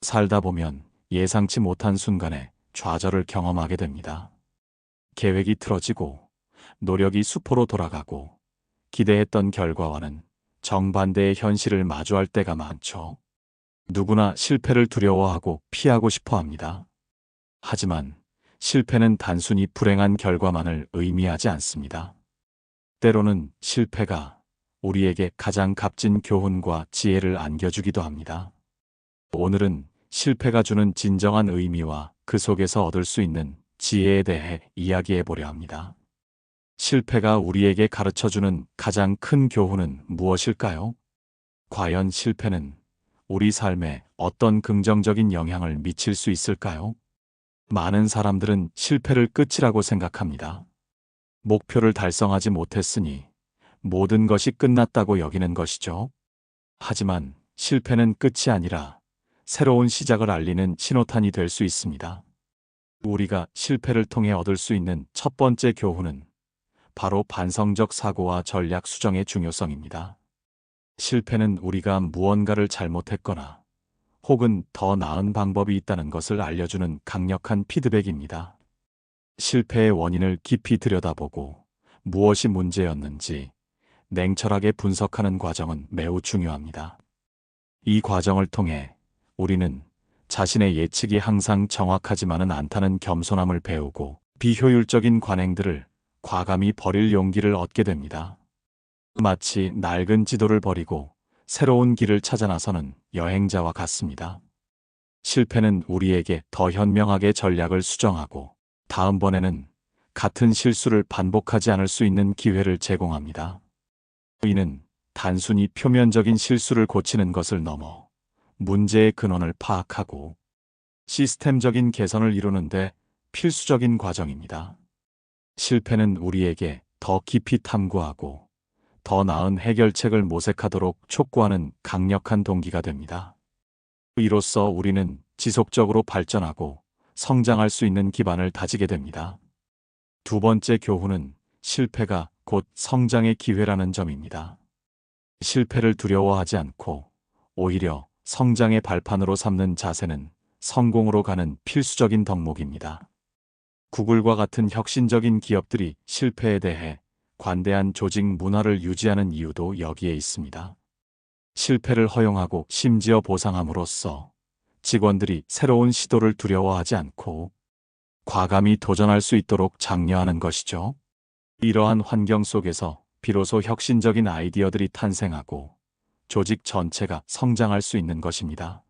살다 보면 예상치 못한 순간에 좌절을 경험하게 됩니다. 계획이 틀어지고 노력이 수포로 돌아가고 기대했던 결과와는 정반대의 현실을 마주할 때가 많죠. 누구나 실패를 두려워하고 피하고 싶어 합니다. 하지만 실패는 단순히 불행한 결과만을 의미하지 않습니다. 때로는 실패가 우리에게 가장 값진 교훈과 지혜를 안겨주기도 합니다. 오늘은 실패가 주는 진정한 의미와 그 속에서 얻을 수 있는 지혜에 대해 이야기해 보려 합니다. 실패가 우리에게 가르쳐주는 가장 큰 교훈은 무엇일까요? 과연 실패는 우리 삶에 어떤 긍정적인 영향을 미칠 수 있을까요? 많은 사람들은 실패를 끝이라고 생각합니다. 목표를 달성하지 못했으니 모든 것이 끝났다고 여기는 것이죠. 하지만 실패는 끝이 아니라 새로운 시작을 알리는 신호탄이 될 수 있습니다. 우리가 실패를 통해 얻을 수 있는 첫 번째 교훈은 바로 반성적 사고와 전략 수정의 중요성입니다. 실패는 우리가 무언가를 잘못했거나 혹은 더 나은 방법이 있다는 것을 알려주는 강력한 피드백입니다. 실패의 원인을 깊이 들여다보고 무엇이 문제였는지 냉철하게 분석하는 과정은 매우 중요합니다. 이 과정을 통해 우리는 자신의 예측이 항상 정확하지만은 않다는 겸손함을 배우고 비효율적인 관행들을 과감히 버릴 용기를 얻게 됩니다. 마치 낡은 지도를 버리고 새로운 길을 찾아 나서는 여행자와 같습니다. 실패는 우리에게 더 현명하게 전략을 수정하고 다음번에는 같은 실수를 반복하지 않을 수 있는 기회를 제공합니다. 이는 단순히 표면적인 실수를 고치는 것을 넘어 문제의 근원을 파악하고 시스템적인 개선을 이루는데 필수적인 과정입니다. 실패는 우리에게 더 깊이 탐구하고 더 나은 해결책을 모색하도록 촉구하는 강력한 동기가 됩니다. 이로써 우리는 지속적으로 발전하고 성장할 수 있는 기반을 다지게 됩니다. 두 번째 교훈은 실패가 곧 성장의 기회라는 점입니다. 실패를 두려워하지 않고 오히려 성장의 발판으로 삼는 자세는 성공으로 가는 필수적인 덕목입니다. 구글과 같은 혁신적인 기업들이 실패에 대해 관대한 조직 문화를 유지하는 이유도 여기에 있습니다. 실패를 허용하고 심지어 보상함으로써 직원들이 새로운 시도를 두려워하지 않고 과감히 도전할 수 있도록 장려하는 것이죠. 이러한 환경 속에서 비로소 혁신적인 아이디어들이 탄생하고 조직 전체가 성장할 수 있는 것입니다.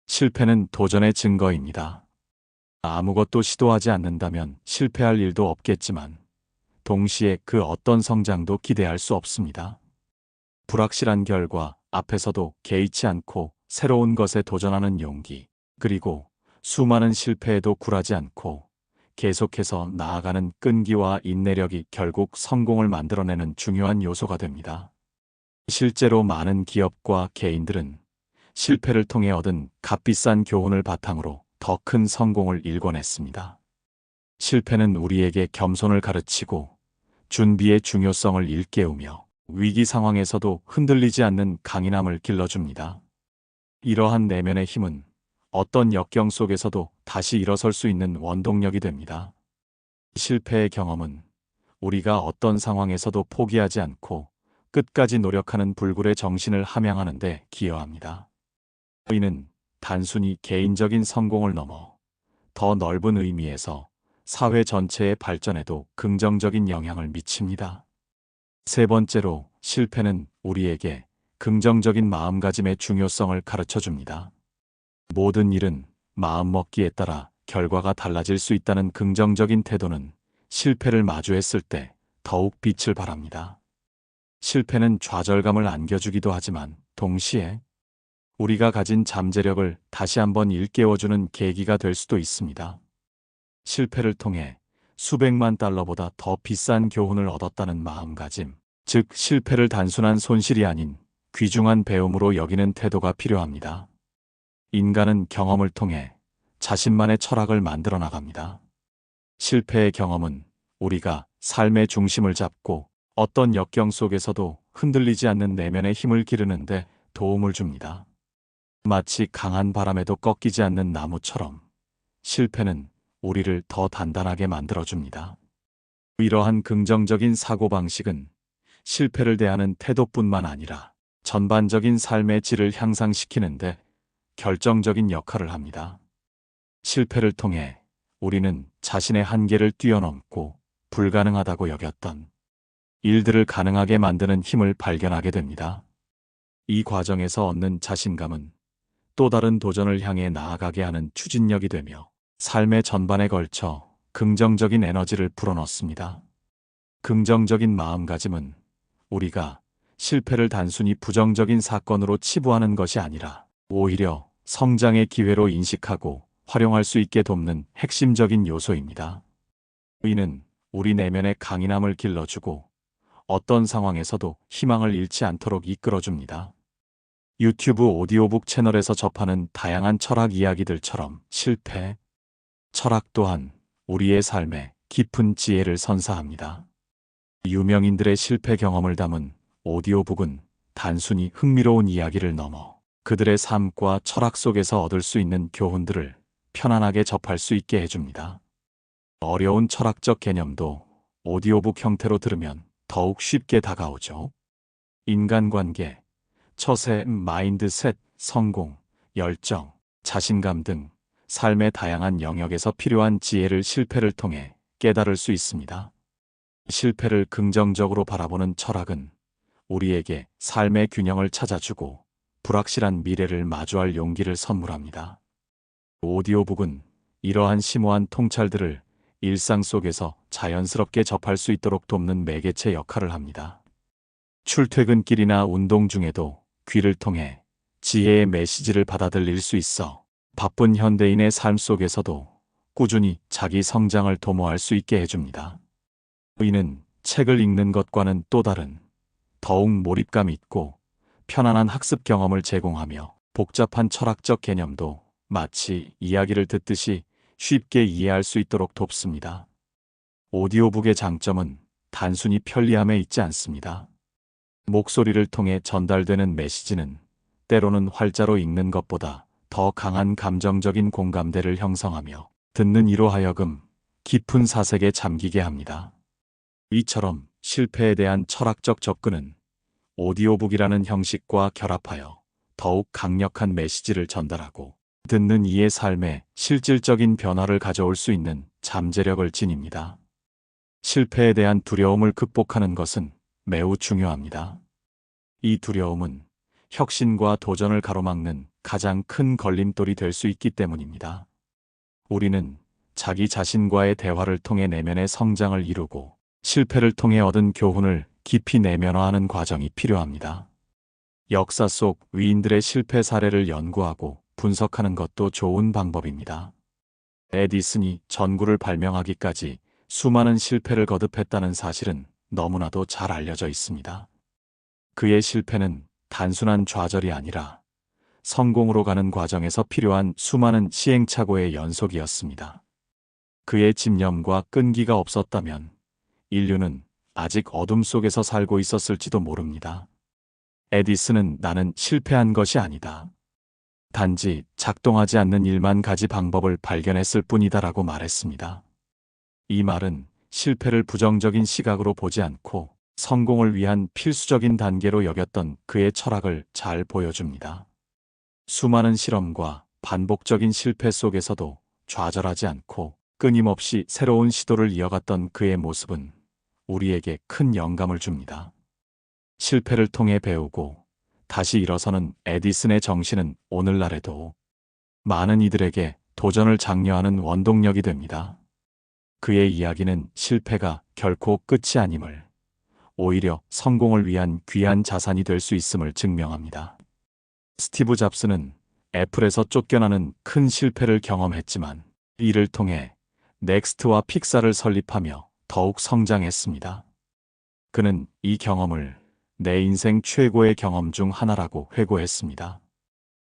실패는 도전의 증거입니다. 아무것도 시도하지 않는다면 실패할 일도 없겠지만 동시에 그 어떤 성장도 기대할 수 없습니다. 불확실한 결과 앞에서도 개의치 않고 새로운 것에 도전하는 용기, 그리고 수많은 실패에도 굴하지 않고 계속해서 나아가는 끈기와 인내력이 결국 성공을 만들어내는 중요한 요소가 됩니다. 실제로 많은 기업과 개인들은 실패를 통해 얻은 값비싼 교훈을 바탕으로 더 큰 성공을 일궈냈습니다. 실패는 우리에게 겸손을 가르치고 준비의 중요성을 일깨우며 위기 상황에서도 흔들리지 않는 강인함을 길러줍니다. 이러한 내면의 힘은 어떤 역경 속에서도 다시 일어설 수 있는 원동력이 됩니다. 실패의 경험은 우리가 어떤 상황에서도 포기하지 않고 끝까지 노력하는 불굴의 정신을 함양하는 데 기여합니다. 이는 단순히 개인적인 성공을 넘어 더 넓은 의미에서 사회 전체의 발전에도 긍정적인 영향을 미칩니다. 세 번째로, 실패는 우리에게 긍정적인 마음가짐의 중요성을 가르쳐 줍니다. 모든 일은 마음먹기에 따라 결과가 달라질 수 있다는 긍정적인 태도는 실패를 마주했을 때 더욱 빛을 발합니다. 실패는 좌절감을 안겨주기도 하지만 동시에 우리가 가진 잠재력을 다시 한번 일깨워주는 계기가 될 수도 있습니다. 실패를 통해 수백만 달러보다 더 비싼 교훈을 얻었다는 마음가짐, 즉 실패를 단순한 손실이 아닌 귀중한 배움으로 여기는 태도가 필요합니다. 인간은 경험을 통해 자신만의 철학을 만들어 나갑니다. 실패의 경험은 우리가 삶의 중심을 잡고 어떤 역경 속에서도 흔들리지 않는 내면의 힘을 기르는 데 도움을 줍니다. 마치 강한 바람에도 꺾이지 않는 나무처럼 실패는 우리를 더 단단하게 만들어줍니다. 이러한 긍정적인 사고방식은 실패를 대하는 태도뿐만 아니라 전반적인 삶의 질을 향상시키는데 결정적인 역할을 합니다. 실패를 통해 우리는 자신의 한계를 뛰어넘고 불가능하다고 여겼던 일들을 가능하게 만드는 힘을 발견하게 됩니다. 이 과정에서 얻는 자신감은 또 다른 도전을 향해 나아가게 하는 추진력이 되며 삶의 전반에 걸쳐 긍정적인 에너지를 불어넣습니다. 긍정적인 마음가짐은 우리가 실패를 단순히 부정적인 사건으로 치부하는 것이 아니라 오히려 성장의 기회로 인식하고 활용할 수 있게 돕는 핵심적인 요소입니다. 이는 우리 내면의 강인함을 길러주고 어떤 상황에서도 희망을 잃지 않도록 이끌어줍니다. 유튜브 오디오북 채널에서 접하는 다양한 철학 이야기들처럼 실패, 철학 또한 우리의 삶에 깊은 지혜를 선사합니다. 유명인들의 실패 경험을 담은 오디오북은 단순히 흥미로운 이야기를 넘어 그들의 삶과 철학 속에서 얻을 수 있는 교훈들을 편안하게 접할 수 있게 해줍니다. 어려운 철학적 개념도 오디오북 형태로 들으면 더욱 쉽게 다가오죠. 인간관계, 처세, 마인드셋, 성공, 열정, 자신감 등 삶의 다양한 영역에서 필요한 지혜를 실패를 통해 깨달을 수 있습니다. 실패를 긍정적으로 바라보는 철학은 우리에게 삶의 균형을 찾아주고 불확실한 미래를 마주할 용기를 선물합니다. 오디오북은 이러한 심오한 통찰들을 일상 속에서 자연스럽게 접할 수 있도록 돕는 매개체 역할을 합니다. 출퇴근길이나 운동 중에도 귀를 통해 지혜의 메시지를 받아들일 수 있어 바쁜 현대인의 삶 속에서도 꾸준히 자기 성장을 도모할 수 있게 해줍니다. 이는 책을 읽는 것과는 또 다른 더욱 몰입감 있고 편안한 학습 경험을 제공하며 복잡한 철학적 개념도 마치 이야기를 듣듯이 쉽게 이해할 수 있도록 돕습니다. 오디오북의 장점은 단순히 편리함에 있지 않습니다. 목소리를 통해 전달되는 메시지는 때로는 활자로 읽는 것보다 더 강한 감정적인 공감대를 형성하며 듣는 이로 하여금 깊은 사색에 잠기게 합니다. 이처럼 실패에 대한 철학적 접근은 오디오북이라는 형식과 결합하여 더욱 강력한 메시지를 전달하고 듣는 이의 삶에 실질적인 변화를 가져올 수 있는 잠재력을 지닙니다. 실패에 대한 두려움을 극복하는 것은 매우 중요합니다. 이 두려움은 혁신과 도전을 가로막는 가장 큰 걸림돌이 될 수 있기 때문입니다. 우리는 자기 자신과의 대화를 통해 내면의 성장을 이루고 실패를 통해 얻은 교훈을 깊이 내면화하는 과정이 필요합니다. 역사 속 위인들의 실패 사례를 연구하고 분석하는 것도 좋은 방법입니다. 에디슨이 전구를 발명하기까지 수많은 실패를 거듭했다는 사실은 너무나도 잘 알려져 있습니다. 그의 실패는 단순한 좌절이 아니라 성공으로 가는 과정에서 필요한 수많은 시행착오의 연속이었습니다. 그의 집념과 끈기가 없었다면 인류는 아직 어둠 속에서 살고 있었을지도 모릅니다. 에디슨은 나는 실패한 것이 아니다. 단지 작동하지 않는 일만 가지 방법을 발견했을 뿐이다라고 말했습니다. 이 말은 실패를 부정적인 시각으로 보지 않고 성공을 위한 필수적인 단계로 여겼던 그의 철학을 잘 보여줍니다. 수많은 실험과 반복적인 실패 속에서도 좌절하지 않고 끊임없이 새로운 시도를 이어갔던 그의 모습은 우리에게 큰 영감을 줍니다. 실패를 통해 배우고 다시 일어서는 에디슨의 정신은 오늘날에도 많은 이들에게 도전을 장려하는 원동력이 됩니다. 그의 이야기는 실패가 결코 끝이 아님을, 오히려 성공을 위한 귀한 자산이 될 수 있음을 증명합니다. 스티브 잡스는 애플에서 쫓겨나는 큰 실패를 경험했지만 이를 통해 넥스트와 픽사를 설립하며 더욱 성장했습니다. 그는 이 경험을 내 인생 최고의 경험 중 하나라고 회고했습니다.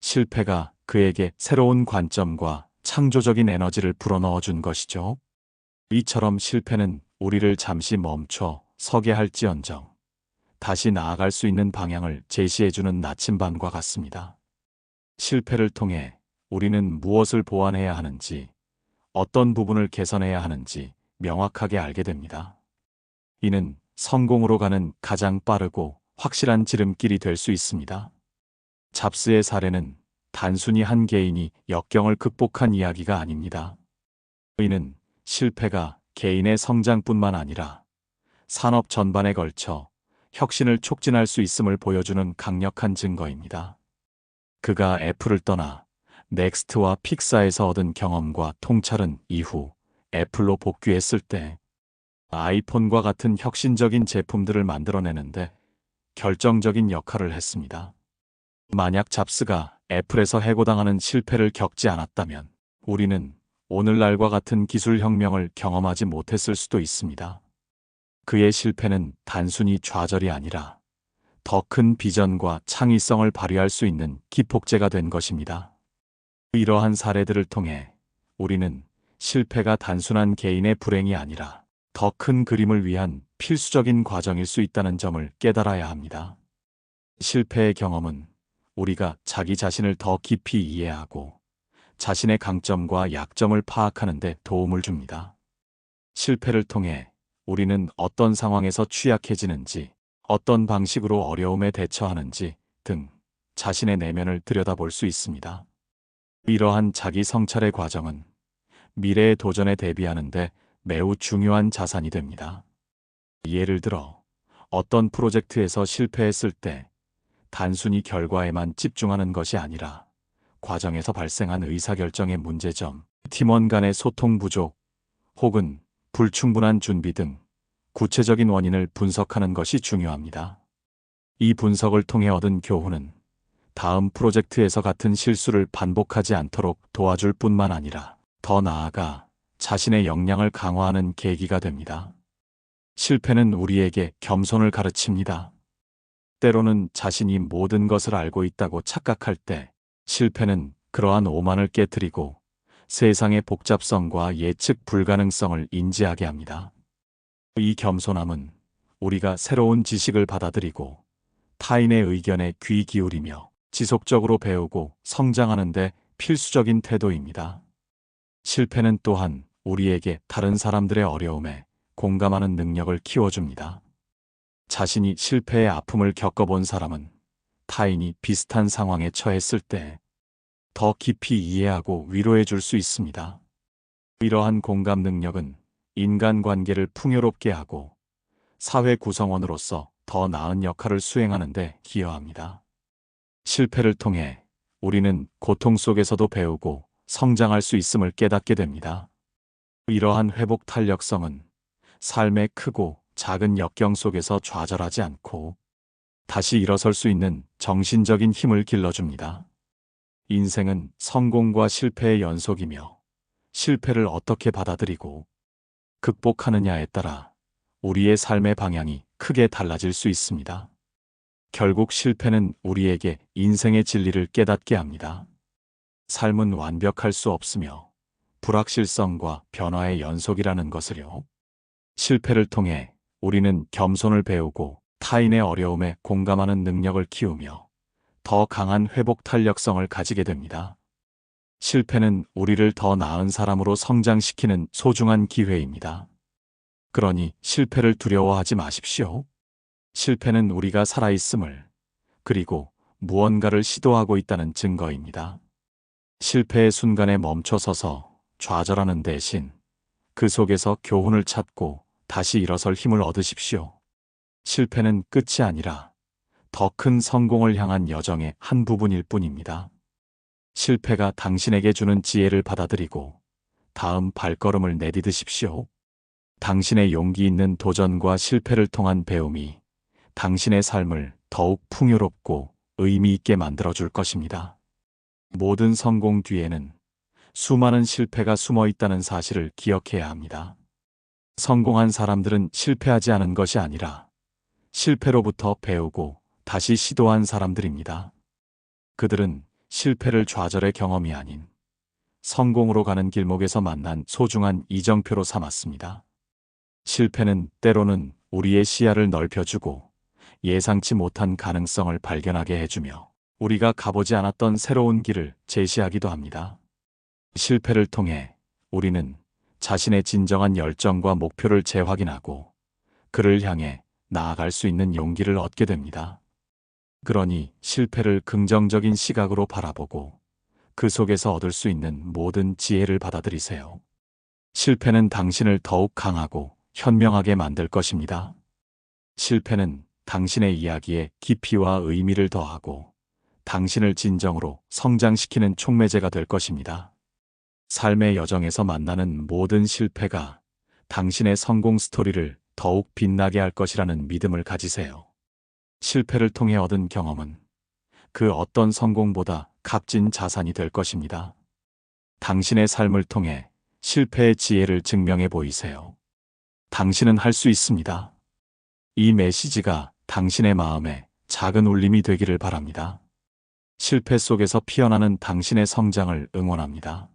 실패가 그에게 새로운 관점과 창조적인 에너지를 불어넣어 준 것이죠. 이처럼 실패는 우리를 잠시 멈춰 서게 할지언정 다시 나아갈 수 있는 방향을 제시해주는 나침반과 같습니다. 실패를 통해 우리는 무엇을 보완해야 하는지, 어떤 부분을 개선해야 하는지 명확하게 알게 됩니다. 이는 성공으로 가는 가장 빠르고 확실한 지름길이 될 수 있습니다. 잡스의 사례는 단순히 한 개인이 역경을 극복한 이야기가 아닙니다. 이는 실패가 개인의 성장뿐만 아니라 산업 전반에 걸쳐 혁신을 촉진할 수 있음을 보여주는 강력한 증거입니다. 그가 애플을 떠나 넥스트와 픽사에서 얻은 경험과 통찰은 이후 애플로 복귀했을 때 아이폰과 같은 혁신적인 제품들을 만들어내는데 결정적인 역할을 했습니다. 만약 잡스가 애플에서 해고당하는 실패를 겪지 않았다면 우리는 오늘날과 같은 기술 혁명을 경험하지 못했을 수도 있습니다. 그의 실패는 단순히 좌절이 아니라 더 큰 비전과 창의성을 발휘할 수 있는 기폭제가 된 것입니다. 이러한 사례들을 통해 우리는 실패가 단순한 개인의 불행이 아니라 더 큰 그림을 위한 필수적인 과정일 수 있다는 점을 깨달아야 합니다. 실패의 경험은 우리가 자기 자신을 더 깊이 이해하고 자신의 강점과 약점을 파악하는 데 도움을 줍니다. 실패를 통해 우리는 어떤 상황에서 취약해지는지, 어떤 방식으로 어려움에 대처하는지 등 자신의 내면을 들여다볼 수 있습니다. 이러한 자기 성찰의 과정은 미래의 도전에 대비하는 데 매우 중요한 자산이 됩니다. 예를 들어 어떤 프로젝트에서 실패했을 때 단순히 결과에만 집중하는 것이 아니라 과정에서 발생한 의사결정의 문제점, 팀원 간의 소통 부족, 혹은 불충분한 준비 등 구체적인 원인을 분석하는 것이 중요합니다. 이 분석을 통해 얻은 교훈은 다음 프로젝트에서 같은 실수를 반복하지 않도록 도와줄 뿐만 아니라 더 나아가 자신의 역량을 강화하는 계기가 됩니다. 실패는 우리에게 겸손을 가르칩니다. 때로는 자신이 모든 것을 알고 있다고 착각할 때 실패는 그러한 오만을 깨트리고 세상의 복잡성과 예측 불가능성을 인지하게 합니다. 이 겸손함은 우리가 새로운 지식을 받아들이고 타인의 의견에 귀 기울이며 지속적으로 배우고 성장하는 데 필수적인 태도입니다. 실패는 또한 우리에게 다른 사람들의 어려움에 공감하는 능력을 키워줍니다. 자신이 실패의 아픔을 겪어본 사람은 타인이 비슷한 상황에 처했을 때 더 깊이 이해하고 위로해 줄 수 있습니다. 이러한 공감 능력은 인간관계를 풍요롭게 하고 사회 구성원으로서 더 나은 역할을 수행하는 데 기여합니다. 실패를 통해 우리는 고통 속에서도 배우고 성장할 수 있음을 깨닫게 됩니다. 이러한 회복 탄력성은 삶의 크고 작은 역경 속에서 좌절하지 않고 다시 일어설 수 있는 정신적인 힘을 길러줍니다. 인생은 성공과 실패의 연속이며 실패를 어떻게 받아들이고 극복하느냐에 따라 우리의 삶의 방향이 크게 달라질 수 있습니다. 결국 실패는 우리에게 인생의 진리를 깨닫게 합니다. 삶은 완벽할 수 없으며 불확실성과 변화의 연속이라는 것을요. 실패를 통해 우리는 겸손을 배우고 타인의 어려움에 공감하는 능력을 키우며 더 강한 회복 탄력성을 가지게 됩니다. 실패는 우리를 더 나은 사람으로 성장시키는 소중한 기회입니다. 그러니 실패를 두려워하지 마십시오. 실패는 우리가 살아있음을, 그리고 무언가를 시도하고 있다는 증거입니다. 실패의 순간에 멈춰서서 좌절하는 대신 그 속에서 교훈을 찾고 다시 일어설 힘을 얻으십시오. 실패는 끝이 아니라 더 큰 성공을 향한 여정의 한 부분일 뿐입니다. 실패가 당신에게 주는 지혜를 받아들이고 다음 발걸음을 내디디십시오. 당신의 용기 있는 도전과 실패를 통한 배움이 당신의 삶을 더욱 풍요롭고 의미 있게 만들어줄 것입니다. 모든 성공 뒤에는 수많은 실패가 숨어 있다는 사실을 기억해야 합니다. 성공한 사람들은 실패하지 않은 것이 아니라 실패로부터 배우고 다시 시도한 사람들입니다. 그들은 실패를 좌절의 경험이 아닌 성공으로 가는 길목에서 만난 소중한 이정표로 삼았습니다. 실패는 때로는 우리의 시야를 넓혀주고 예상치 못한 가능성을 발견하게 해주며 우리가 가보지 않았던 새로운 길을 제시하기도 합니다. 실패를 통해 우리는 자신의 진정한 열정과 목표를 재확인하고 그를 향해 나아갈 수 있는 용기를 얻게 됩니다. 그러니 실패를 긍정적인 시각으로 바라보고 그 속에서 얻을 수 있는 모든 지혜를 받아들이세요. 실패는 당신을 더욱 강하고 현명하게 만들 것입니다. 실패는 당신의 이야기에 깊이와 의미를 더하고 당신을 진정으로 성장시키는 촉매제가 될 것입니다. 삶의 여정에서 만나는 모든 실패가 당신의 성공 스토리를 더욱 빛나게 할 것이라는 믿음을 가지세요. 실패를 통해 얻은 경험은 그 어떤 성공보다 값진 자산이 될 것입니다. 당신의 삶을 통해 실패의 지혜를 증명해 보이세요. 당신은 할 수 있습니다. 이 메시지가 당신의 마음에 작은 울림이 되기를 바랍니다. 실패 속에서 피어나는 당신의 성장을 응원합니다.